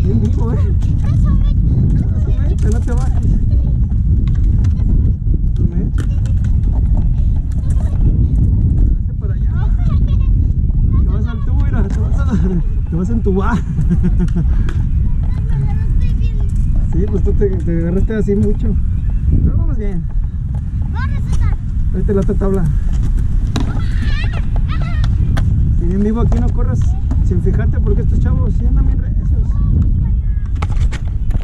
Bien vivo, Vete, no te bajes. Vete para allá. Te vas a altura, te vas a entubar. Sí, pues tú te agarraste así mucho. Pero vamos bien. Vete la otra tabla. Si bien vivo aquí no corras sin fijarte porque estos chavos sí andan bien